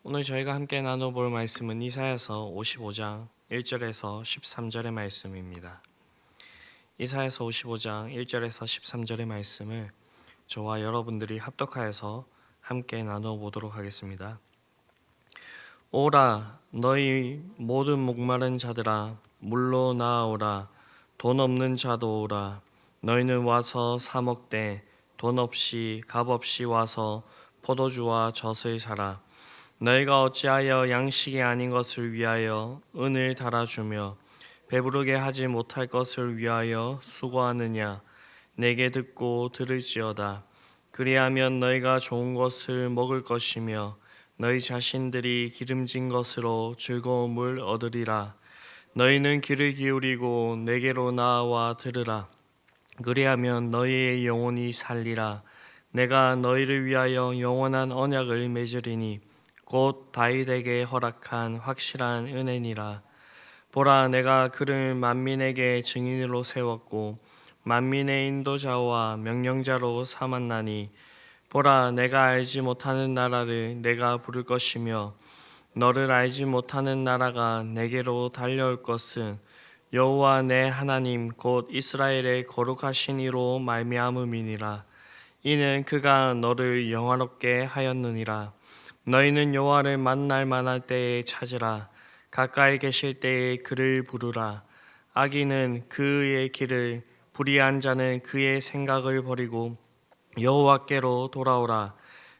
오늘 저희가 함께 나눠볼 말씀은 이사야서 55장 1절에서 13절의 말씀입니다. 이사야서 55장 1절에서 13절의 말씀을 저와 여러분들이 합독하여서 함께 나눠보도록 하겠습니다. 오라 너희 모든 목마른 자들아 물로 나아오라. 돈 없는 자도 오라. 너희는 와서 사 먹되 돈 없이 값 없이 와서 포도주와 젖을 사라. 너희가 어찌하여 양식이 아닌 것을 위하여 은을 달아주며 배부르게 하지 못할 것을 위하여 수고하느냐. 내게 듣고 들을지어다. 그리하면 너희가 좋은 것을 먹을 것이며 너희 자신들이 기름진 것으로 즐거움을 얻으리라. 너희는 귀를 기울이고 내게로 나아와 들으라. 그리하면 너희의 영혼이 살리라. 내가 너희를 위하여 영원한 언약을 맺으리니 곧 다윗에게 허락한 확실한 은혜니라. 보라, 내가 그를 만민에게 증인으로 세웠고 만민의 인도자와 명령자로 삼았나니 보라, 내가 알지 못하는 나라를 내가 부를 것이며 너를 알지 못하는 나라가 내게로 달려올 것은 여호와 내 하나님 곧 이스라엘의 거룩하신 이로 말미암음이니라. 이는 그가 너를 영화롭게 하였느니라. 너희는 여호와를 만날 만할 때에 찾으라. 가까이 계실 때에 그를 부르라. 악인은 그의 길을, 불의한 자는 그의 생각을 버리고 여호와께로 돌아오라.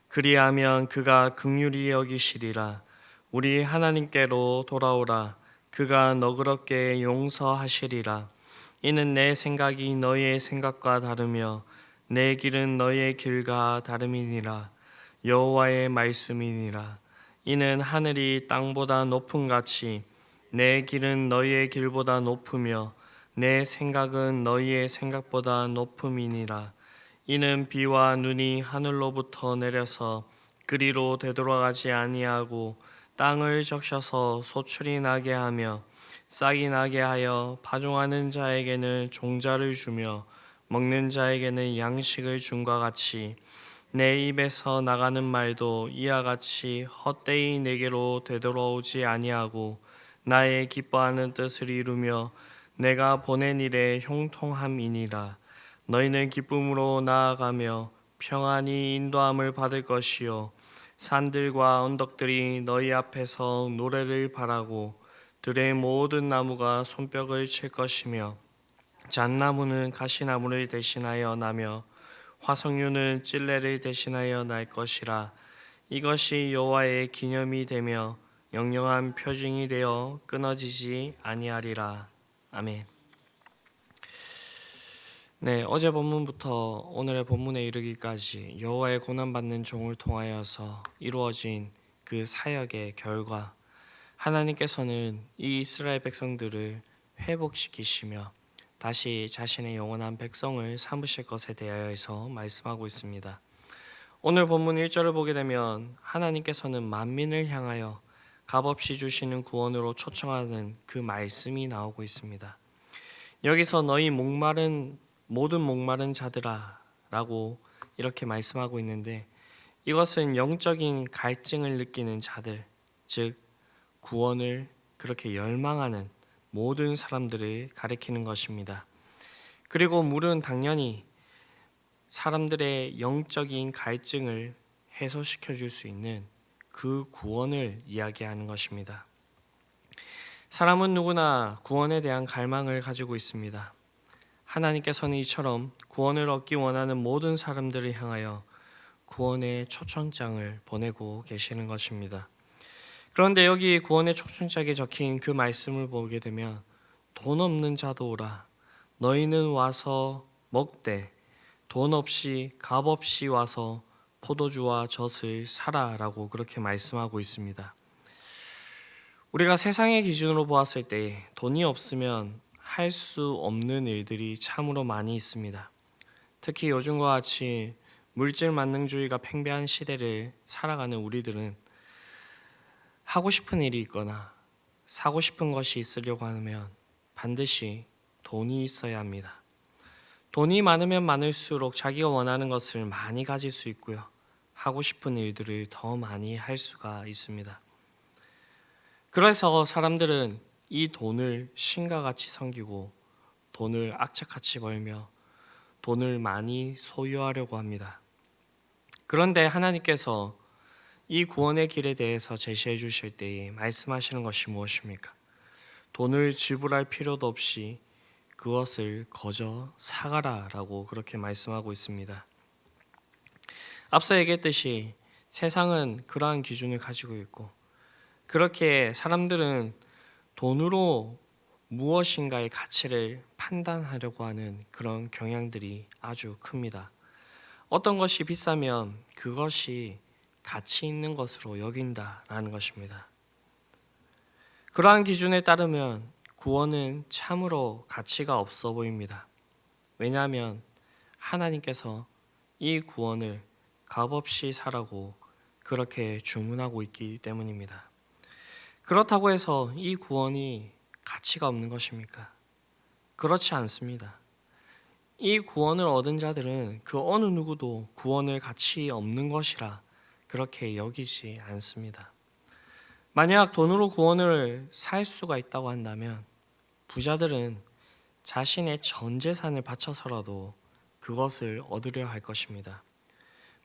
그리하면 그가 긍휼히 여기시리라. 우리 하나님께로 돌아오라. 그가 너그럽게 용서하시리라. 이는 내 생각이 너희의 생각과 다르며 내 길은 너희의 길과 다름이니라. 여호와의 말씀이니라. 이는 하늘이 땅보다 높음 같이 내 길은 너희의 길보다 높으며 내 생각은 너희의 생각보다 높음이니라. 이는 비와 눈이 하늘로부터 내려서 그리로 되돌아가지 아니하고 땅을 적셔서 소출이 나게 하며 싹이 나게 하여 파종하는 자에게는 종자를 주며 먹는 자에게는 양식을 줌과 같이 내 입에서 나가는 말도 이와 같이 헛되이 내게로 되돌아오지 아니하고 나의 기뻐하는 뜻을 이루며 내가 보낸 일에 형통함이니라. 너희는 기쁨으로 나아가며 평안히 인도함을 받을 것이요 산들과 언덕들이 너희 앞에서 노래를 바라고 들의 모든 나무가 손뼉을 칠 것이며 잣나무는 가시나무를 대신하여 나며 화석류는 찔레를 대신하여 날 것이라. 이것이 여호와의 기념이 되며 영영한 표징이 되어 끊어지지 아니하리라. 아멘. 네, 어제 본문부터 오늘의 본문에 이르기까지 여호와의 고난받는 종을 통하여서 이루어진 그 사역의 결과, 하나님께서는 이 이스라엘 백성들을 회복시키시며 다시 자신의 영원한 백성을 삼으실 것에 대하여서 말씀하고 있습니다. 오늘 본문 1절을 보게 되면 하나님께서는 만민을 향하여 값없이 주시는 구원으로 초청하는 그 말씀이 나오고 있습니다. 여기서 너희 모든 목마른 자들아 라고 이렇게 말씀하고 있는데, 이것은 영적인 갈증을 느끼는 자들, 즉 구원을 그렇게 열망하는 모든 사람들을 가리키는 것입니다. 그리고 물은 당연히 사람들의 영적인 갈증을 해소시켜 줄 수 있는 그 구원을 이야기하는 것입니다. 사람은 누구나 구원에 대한 갈망을 가지고 있습니다. 하나님께서는 이처럼 구원을 얻기 원하는 모든 사람들을 향하여 구원의 초청장을 보내고 계시는 것입니다. 그런데 여기 구원의 초청장에 적힌 그 말씀을 보게 되면 돈 없는 자도 오라. 너희는 와서 먹되 돈 없이 값 없이 와서 포도주와 젖을 사라 라고 그렇게 말씀하고 있습니다. 우리가 세상의 기준으로 보았을 때 돈이 없으면 할 수 없는 일들이 참으로 많이 있습니다. 특히 요즘과 같이 물질 만능주의가 팽배한 시대를 살아가는 우리들은 하고 싶은 일이 있거나 사고 싶은 것이 있으려고 하면 반드시 돈이 있어야 합니다. 돈이 많으면 많을수록 자기가 원하는 것을 많이 가질 수 있고요. 하고 싶은 일들을 더 많이 할 수가 있습니다. 그래서 사람들은 이 돈을 신과 같이 섬기고 돈을 악착같이 벌며 돈을 많이 소유하려고 합니다. 그런데 하나님께서 이 구원의 길에 대해서 제시해 주실 때에 말씀하시는 것이 무엇입니까? 돈을 지불할 필요도 없이 그것을 거저 사가라라고 그렇게 말씀하고 있습니다. 앞서 얘기했듯이 세상은 그러한 기준을 가지고 있고 그렇게 사람들은 돈으로 무엇인가의 가치를 판단하려고 하는 그런 경향들이 아주 큽니다. 어떤 것이 비싸면 그것이 가치 있는 것으로 여긴다라는 것입니다. 그러한 기준에 따르면 구원은 참으로 가치가 없어 보입니다. 왜냐하면 하나님께서 이 구원을 값없이 사라고 그렇게 주문하고 있기 때문입니다. 그렇다고 해서 이 구원이 가치가 없는 것입니까? 그렇지 않습니다. 이 구원을 얻은 자들은 그 어느 누구도 구원을 가치 없는 것이라 그렇게 여기지 않습니다. 만약 돈으로 구원을 살 수가 있다고 한다면 부자들은 자신의 전 재산을 바쳐서라도 그것을 얻으려 할 것입니다.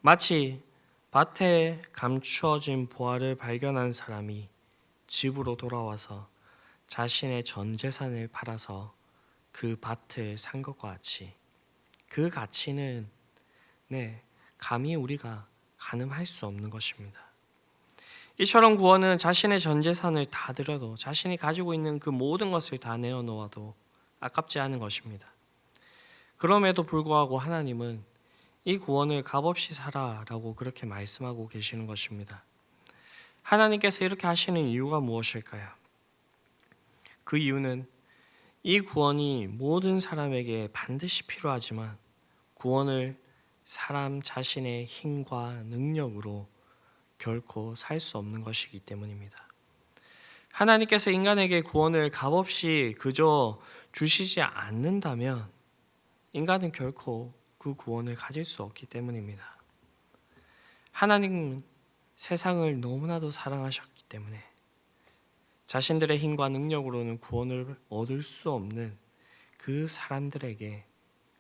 마치 밭에 감추어진 보화를 발견한 사람이 집으로 돌아와서 자신의 전 재산을 팔아서 그 밭을 산 것과 같이 그 가치는 감히 우리가 가늠할 수 없는 것입니다. 이처럼 구원은 자신의 전 재산을 다 들여도 자신이 가지고 있는 그 모든 것을 다 내어놓아도 아깝지 않은 것입니다. 그럼에도 불구하고 하나님은 이 구원을 값없이 사라라고 그렇게 말씀하고 계시는 것입니다. 하나님께서 이렇게 하시는 이유가 무엇일까요? 그 이유는 이 구원이 모든 사람에게 반드시 필요하지만 구원을 사람 자신의 힘과 능력으로 결코 살 수 없는 것이기 때문입니다. 하나님께서 인간에게 구원을 값없이 그저 주시지 않는다면 인간은 결코 그 구원을 가질 수 없기 때문입니다. 하나님은 세상을 너무나도 사랑하셨기 때문에 자신들의 힘과 능력으로는 구원을 얻을 수 없는 그 사람들에게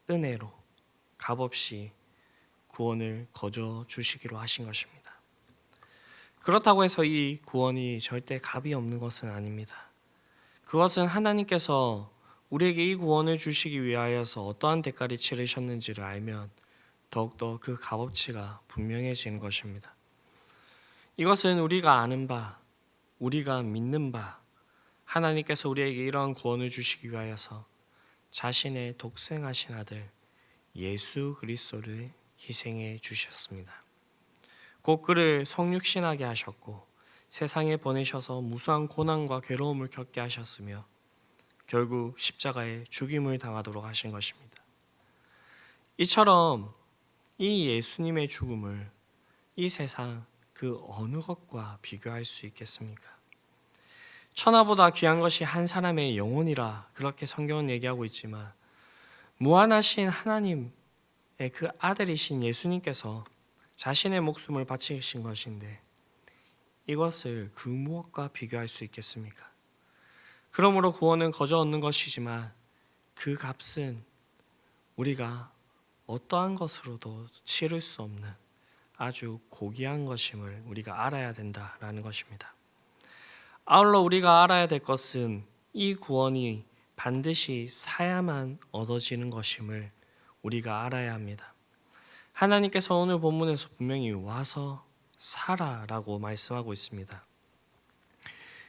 은혜로 값없이 구원을 거저 주시기로 하신 것입니다. 그렇다고 해서 이 구원이 절대 값이 없는 것은 아닙니다. 그것은 하나님께서 우리에게 이 구원을 주시기 위하여서 어떠한 대가를 치르셨는지를 알면 더욱더 그 값어치가 분명해지는 것입니다. 이것은 우리가 아는 바, 우리가 믿는 바, 하나님께서 우리에게 이러한 구원을 주시기 위하여서 자신의 독생하신 아들 예수 그리스도를 희생해 주셨습니다. 곧 그를 성육신하게 하셨고 세상에 보내셔서 무수한 고난과 괴로움을 겪게 하셨으며 결국 십자가에 죽임을 당하도록 하신 것입니다. 이처럼 이 예수님의 죽음을 이 세상 그 어느 것과 비교할 수 있겠습니까? 천하보다 귀한 것이 한 사람의 영혼이라 그렇게 성경은 얘기하고 있지만 무한하신 하나님의 그 아들이신 예수님께서 자신의 목숨을 바치신 것인데 이것을 그 무엇과 비교할 수 있겠습니까? 그러므로 구원은 거저 얻는 것이지만 그 값은 우리가 어떠한 것으로도 치를 수 없는 아주 고귀한 것임을 우리가 알아야 된다라는 것입니다. 아울러 우리가 알아야 될 것은 이 구원이 반드시 사야만 얻어지는 것임을 우리가 알아야 합니다. 하나님께서 오늘 본문에서 분명히 와서 사라라고 말씀하고 있습니다.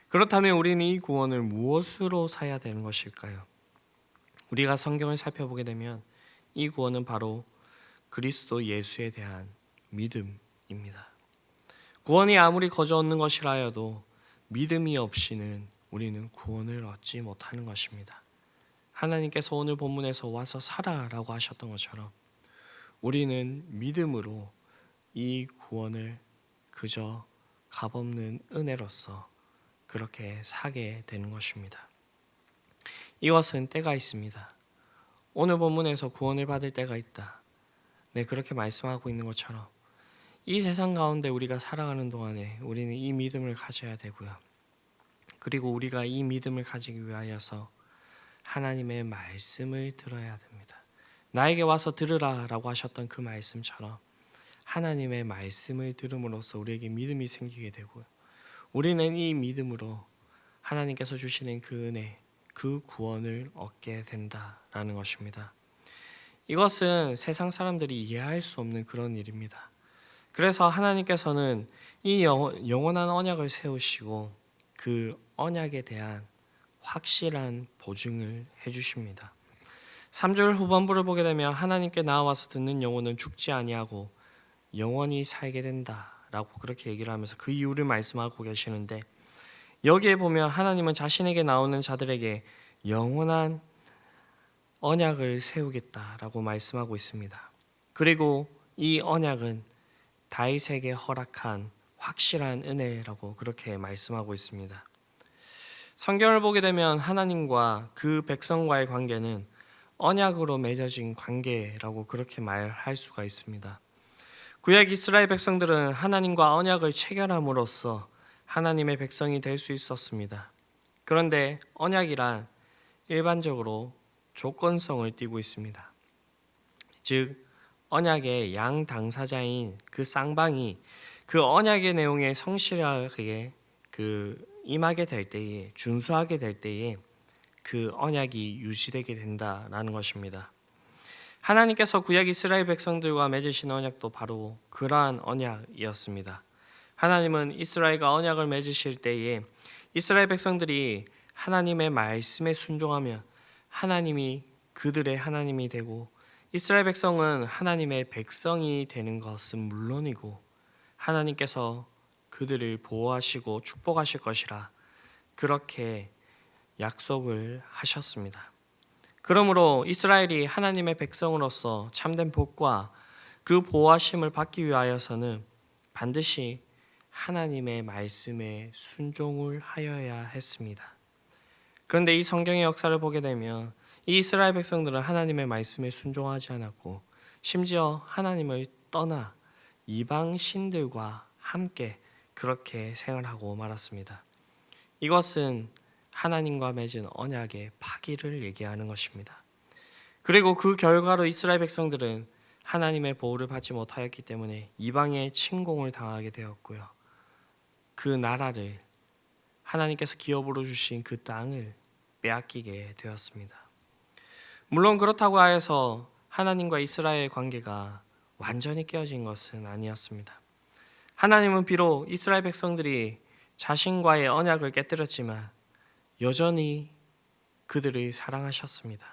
그렇다면 우리는 이 구원을 무엇으로 사야 되는 것일까요? 우리가 성경을 살펴보게 되면 이 구원은 바로 그리스도 예수에 대한 믿음입니다. 구원이 아무리 거저 얻는 것이라 하여도 믿음이 없이는 우리는 구원을 얻지 못하는 것입니다. 하나님께서 오늘 본문에서 와서 사라라고 하셨던 것처럼 우리는 믿음으로 이 구원을 그저 값없는 은혜로서 그렇게 사게 되는 것입니다. 이것은 때가 있습니다. 오늘 본문에서 구원을 받을 때가 있다. 그렇게 말씀하고 있는 것처럼 이 세상 가운데 우리가 살아가는 동안에 우리는 이 믿음을 가져야 되고요. 그리고 우리가 이 믿음을 가지기 위하여서 하나님의 말씀을 들어야 됩니다. 나에게 와서 들으라 라고 하셨던 그 말씀처럼 하나님의 말씀을 들음으로써 우리에게 믿음이 생기게 되고요. 우리는 이 믿음으로 하나님께서 주시는 그 은혜, 그 구원을 얻게 된다라는 것입니다. 이것은 세상 사람들이 이해할 수 없는 그런 일입니다. 그래서 하나님께서는 이 영원한 언약을 세우시고 그 언약에 대한 확실한 보증을 해주십니다. 3절 후반부를 보게 되면 하나님께 나와서 듣는 영혼은 죽지 아니하고 영원히 살게 된다라고 그렇게 얘기를 하면서 그 이유를 말씀하고 계시는데, 여기에 보면 하나님은 자신에게 나오는 자들에게 영원한 언약을 세우겠다라고 말씀하고 있습니다. 그리고 이 언약은 다윗에게 허락한 확실한 은혜라고 그렇게 말씀하고 있습니다. 성경을 보게 되면 하나님과 그 백성과의 관계는 언약으로 맺어진 관계라고 그렇게 말할 수가 있습니다. 구약 이스라엘 백성들은 하나님과 언약을 체결함으로써 하나님의 백성이 될 수 있었습니다. 그런데 언약이란 일반적으로 조건성을 띠고 있습니다. 즉 언약의 양 당사자인 그 쌍방이 그 언약의 내용에 성실하게 임하게 될 때에, 준수하게 될 때에 그 언약이 유지되게 된다라는 것입니다. 하나님께서 구약 이스라엘 백성들과 맺으신 언약도 바로 그러한 언약이었습니다. 하나님은 이스라엘과 언약을 맺으실 때에 이스라엘 백성들이 하나님의 말씀에 순종하면 하나님이 그들의 하나님이 되고, 이스라엘 백성은 하나님의 백성이 되는 것은 물론이고 하나님께서 그들을 보호하시고 축복하실 것이라 그렇게 약속을 하셨습니다. 그러므로 이스라엘이 하나님의 백성으로서 참된 복과 그 보호하심을 받기 위하여서는 반드시 하나님의 말씀에 순종을 하여야 했습니다. 그런데 이 성경의 역사를 보게 되면 이 이스라엘 백성들은 하나님의 말씀에 순종하지 않았고, 심지어 하나님을 떠나 이방 신들과 함께 그렇게 생활하고 말았습니다. 이것은 하나님과 맺은 언약의 파기를 얘기하는 것입니다. 그리고 그 결과로 이스라엘 백성들은 하나님의 보호를 받지 못하였기 때문에 이방의 침공을 당하게 되었고요. 그 나라를, 하나님께서 기업으로 주신 그 땅을 빼앗기게 되었습니다. 물론 그렇다고 하여서 하나님과 이스라엘의 관계가 완전히 깨어진 것은 아니었습니다. 하나님은 비록 이스라엘 백성들이 자신과의 언약을 깨뜨렸지만 여전히 그들을 사랑하셨습니다.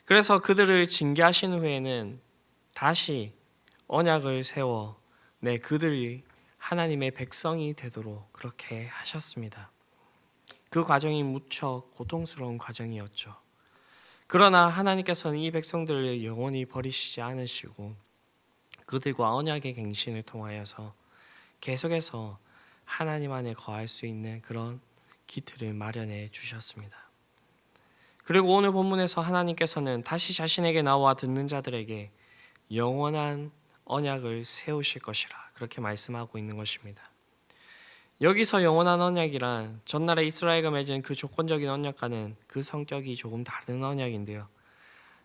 그래서 그들을 징계하신 후에는 다시 언약을 세워 그들이 하나님의 백성이 되도록 그렇게 하셨습니다. 그 과정이 무척 고통스러운 과정이었죠. 그러나 하나님께서는 이 백성들을 영원히 버리시지 않으시고 그들과 언약의 갱신을 통하여서 계속해서 하나님 안에 거할 수 있는 그런 기틀을 마련해 주셨습니다. 그리고 오늘 본문에서 하나님께서는 다시 자신에게 나와 듣는 자들에게 영원한 언약을 세우실 것이라 그렇게 말씀하고 있는 것입니다. 여기서 영원한 언약이란 전날에 이스라엘과 맺은 그 조건적인 언약과는 그 성격이 조금 다른 언약인데요.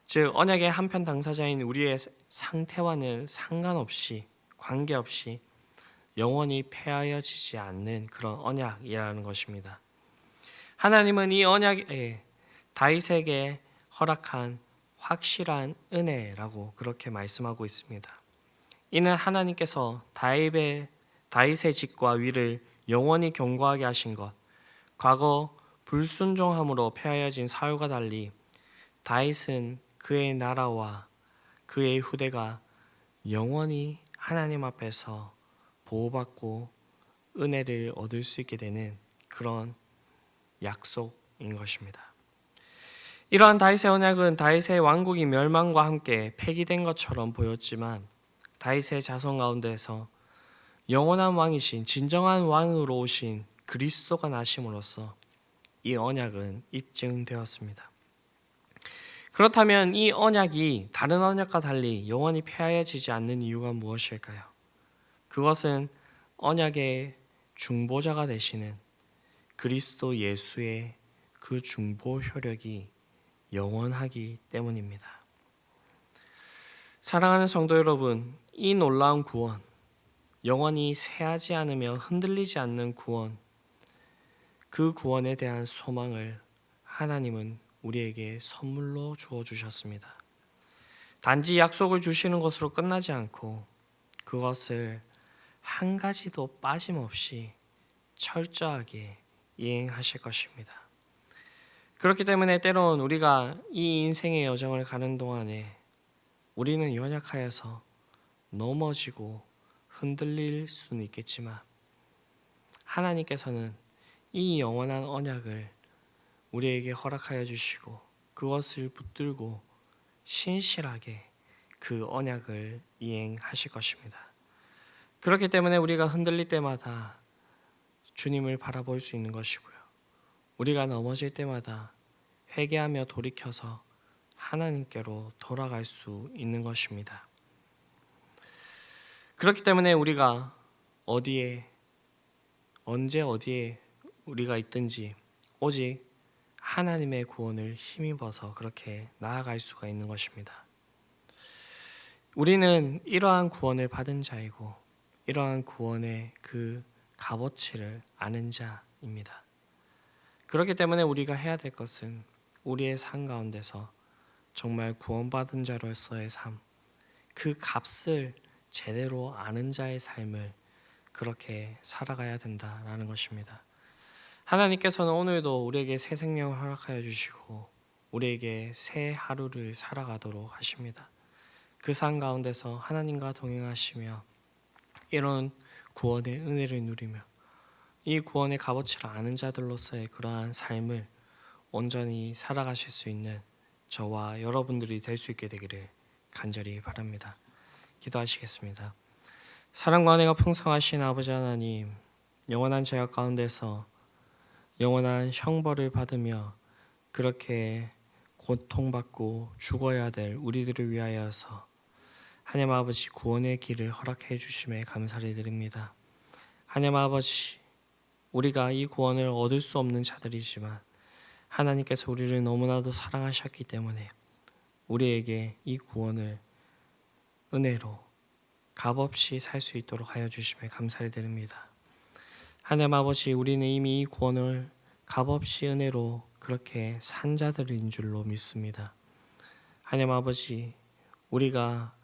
즉 언약의 한편 당사자인 우리의 상태와는 상관없이, 관계없이 영원히 폐하여지지 않는 그런 언약이라는 것입니다. 하나님은 이 언약에 다윗에게 허락한 확실한 은혜라고 그렇게 말씀하고 있습니다. 이는 하나님께서 다윗의 집과 위를 영원히 견고하게 하신 것, 과거 불순종함으로 폐하여진 사울과 달리 다윗은 그의 나라와 그의 후대가 영원히 하나님 앞에서 보호받고 은혜를 얻을 수 있게 되는 그런 약속인 것입니다. 이러한 다윗의 언약은 다윗의 왕국이 멸망과 함께 폐기된 것처럼 보였지만 다윗의 자손 가운데에서 영원한 왕이신 진정한 왕으로 오신 그리스도가 나심으로써 이 언약은 입증되었습니다. 그렇다면 이 언약이 다른 언약과 달리 영원히 폐하여지지 않는 이유가 무엇일까요? 그것은 언약의 중보자가 되시는 그리스도 예수의 그 중보 효력이 영원하기 때문입니다. 사랑하는 성도 여러분, 이 놀라운 구원, 영원히 쇠하지 않으며 흔들리지 않는 구원, 그 구원에 대한 소망을 하나님은 우리에게 선물로 주어 주셨습니다. 단지 약속을 주시는 것으로 끝나지 않고 그것을 한 가지도 빠짐없이 철저하게 이행하실 것입니다. 그렇기 때문에 때론 우리가 이 인생의 여정을 가는 동안에 우리는 연약하여서 넘어지고 흔들릴 수는 있겠지만 하나님께서는 이 영원한 언약을 우리에게 허락하여 주시고 그것을 붙들고 신실하게 그 언약을 이행하실 것입니다. 그렇기 때문에 우리가 흔들릴 때마다 주님을 바라볼 수 있는 것이고요. 우리가 넘어질 때마다 회개하며 돌이켜서 하나님께로 돌아갈 수 있는 것입니다. 그렇기 때문에 우리가 어디에 언제 어디에 우리가 있든지 오직 하나님의 구원을 힘입어서 그렇게 나아갈 수가 있는 것입니다. 우리는 이러한 구원을 받은 자이고 이러한 구원의 그 값어치를 아는 자입니다. 그렇기 때문에 우리가 해야 될 것은 우리의 삶 가운데서 정말 구원받은 자로서의 삶, 그 값을 제대로 아는 자의 삶을 그렇게 살아가야 된다라는 것입니다. 하나님께서는 오늘도 우리에게 새 생명을 허락하여 주시고 우리에게 새 하루를 살아가도록 하십니다. 그 삶 가운데서 하나님과 동행하시며 이런 구원의 은혜를 누리며 이 구원의 값어치를 아는 자들로서의 그러한 삶을 온전히 살아가실 수 있는 저와 여러분들이 될 수 있게 되기를 간절히 바랍니다. 기도하시겠습니다. 사랑과 은혜가 풍성하신 아버지 하나님, 영원한 죄악 가운데서 영원한 형벌을 받으며 그렇게 고통받고 죽어야 될 우리들을 위하여서 하나님 아버지 구원의 길을 허락해 주심에 감사를 드립니다. 하나님 아버지, 우리가 이 구원을 얻을 수 없는 자들이지만 하나님께서 우리를 너무나도 사랑하셨기 때문에 우리에게 이 구원을 은혜로 값없이 살 수 있도록 하여 주심에 감사를 드립니다. 하나님 아버지, 우리는 이미 이 구원을 값없이 은혜로 그렇게 산 자들인 줄로 믿습니다. 하나님 아버지, 우리가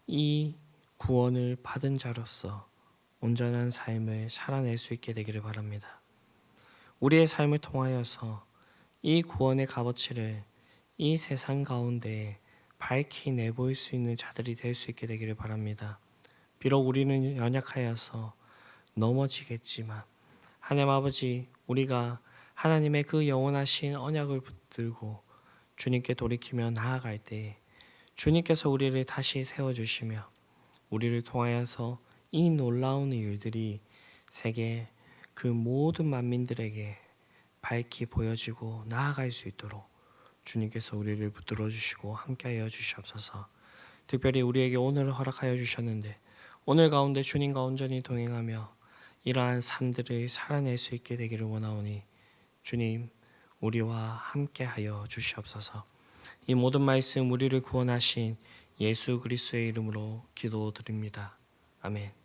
이 구원을 받은 자로서 온전한 삶을 살아낼 수 있게 되기를 바랍니다. 우리의 삶을 통하여서 이 구원의 값어치를 이 세상 가운데 밝히 내보일 수 있는 자들이 될 수 있게 되기를 바랍니다. 비록 우리는 연약하여서 넘어지겠지만 하나님 아버지, 우리가 하나님의 그 영원하신 언약을 붙들고 주님께 돌이키며 나아갈 때 주님께서 우리를 다시 세워주시며 우리를 통하여서 이 놀라운 일들이 세계 그 모든 만민들에게 밝히 보여지고 나아갈 수 있도록 주님께서 우리를 붙들어 주시고 함께하여 주시옵소서. 특별히 우리에게 오늘을 허락하여 주셨는데 오늘 가운데 주님과 온전히 동행하며 이러한 삶들을 살아낼 수 있게 되기를 원하오니 주님, 우리와 함께하여 주시옵소서. 이 모든 말씀 우리를 구원하신 예수 그리스도의 이름으로 기도드립니다. 아멘.